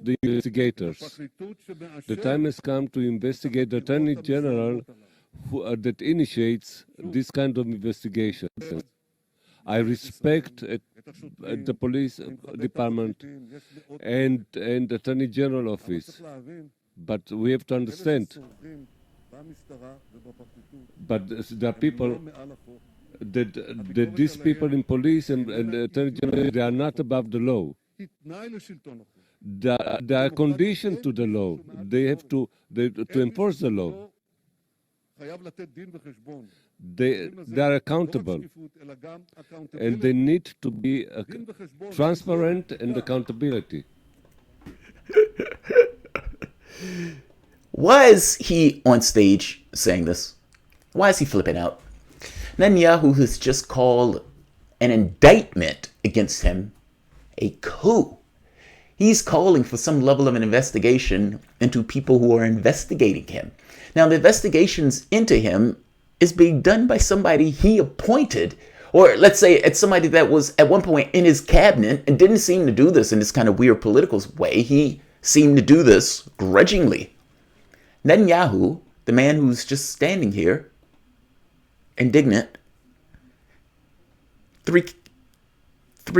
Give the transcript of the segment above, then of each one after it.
the investigators. The time has come to investigate the Attorney General that initiates this kind of investigation. I respect the police department and Attorney General office, but we have to understand. But there are people that these people in police and Attorney General, they are not above the law. They are conditioned to the law. They have to enforce the law. They are accountable, and they need to be transparent and accountability. Why is he on stage saying this? Why is he flipping out? Netanyahu has just called an indictment against him a coup. He's calling for some level of an investigation into people who are investigating him. Now, the investigations into him is being done by somebody he appointed, or let's say it's somebody that was at one point in his cabinet and didn't seem to do this in this kind of weird political way. He seemed to do this grudgingly. Netanyahu, the man who's just standing here, indignant, three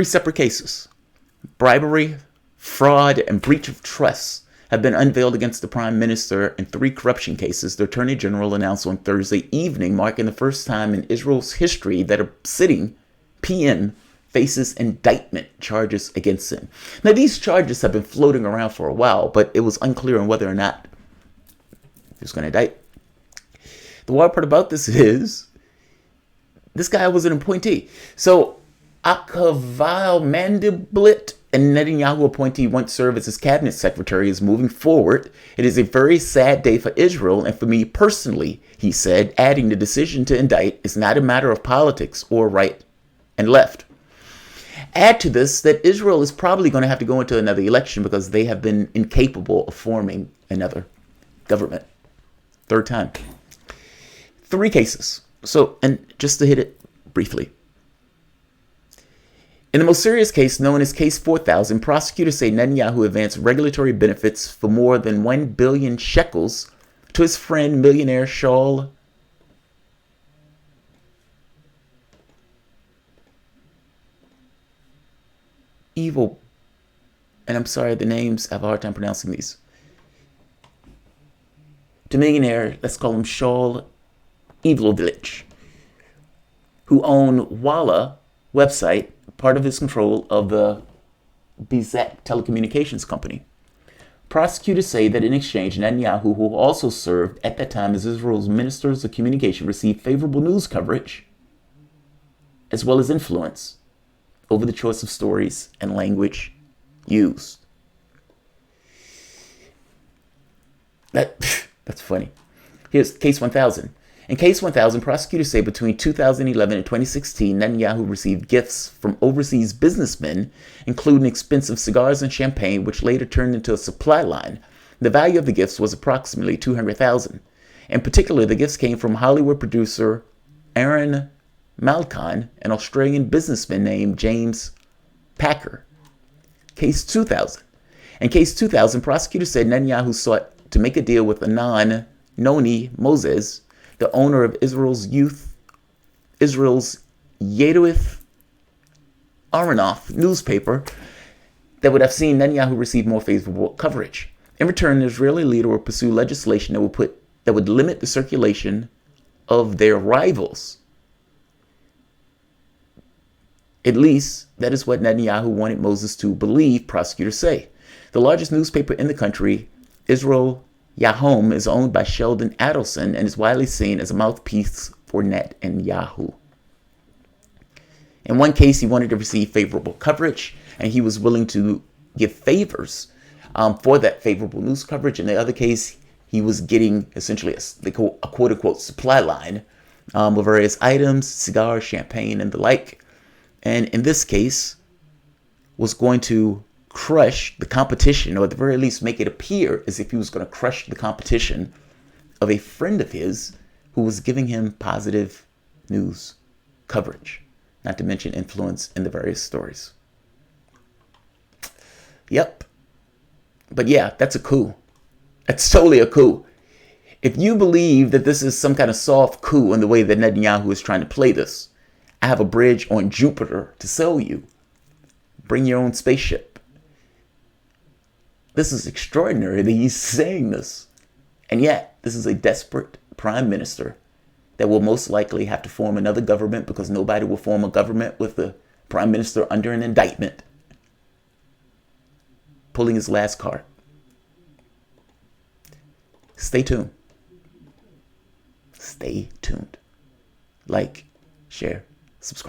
separate cases: bribery, fraud, and breach of trust have been unveiled against the prime minister in 3 corruption cases, the attorney general announced on Thursday evening, marking the first time in Israel's history that a sitting PM faces indictment charges against him. Now, these charges have been floating around for a while, but it was unclear on whether or not he was going to indict. The wild part about this is this guy was an appointee. So, Akaval Mandelblit, a Netanyahu appointee once served as his cabinet secretary, is moving forward. It is a very sad day for Israel and for me personally, he said, adding the decision to indict is not a matter of politics or right and left. Add to this that Israel is probably going to have to go into another election because they have been incapable of forming another government. 3rd time. 3 cases. So, and just to hit it briefly. In the most serious case, known as Case 4000, prosecutors say Netanyahu advanced regulatory benefits for more than 1 billion shekels to his friend, millionaire Shaul Evil. And I'm sorry, the names, I have a hard time pronouncing these. To millionaire, let's call him Shaul Evilovich, who owned Walla website, part of his control of the Bizet telecommunications company. Prosecutors say that in exchange, Netanyahu, who also served at that time as Israel's ministers of communication, received favorable news coverage as well as influence over the choice of stories and language used. That's funny. Here's Case 1000. In Case 1000, prosecutors say between 2011 and 2016, Netanyahu received gifts from overseas businessmen, including expensive cigars and champagne, which later turned into a supply line. The value of the gifts was approximately $200,000. In particular, the gifts came from Hollywood producer Aaron Malkan, an Australian businessman named James Packer. Case 2000. In Case 2000, prosecutors said Netanyahu sought to make a deal with Anan Noni Moses, the owner of Israel's Yedoth Aronoth newspaper, that would have seen Netanyahu receive more favorable coverage. In return, the Israeli leader would pursue legislation that would limit the circulation of their rivals. At least, that is what Netanyahu wanted Moses to believe, prosecutors say. The largest newspaper in the country, Israel Yahom, is owned by Sheldon Adelson and is widely seen as a mouthpiece for Netanyahu. In one case, he wanted to receive favorable coverage, and he was willing to give favors for that favorable news coverage. In the other case, he was getting essentially a quote-unquote supply line of various items, cigars, champagne, and the like. And in this case, was going to crush the competition, or at the very least make it appear as if he was going to crush the competition of a friend of his who was giving him positive news coverage, not to mention influence in the various stories. Yep. But yeah, that's a coup. That's totally a coup. If you believe that this is some kind of soft coup in the way that Netanyahu is trying to play this, I have a bridge on Jupiter to sell you. Bring your own spaceship. This is extraordinary that he's saying this. And yet, this is a desperate prime minister that will most likely have to form another government, because nobody will form a government with the prime minister under an indictment, pulling his last card. Stay tuned. Stay tuned. Like, share, subscribe.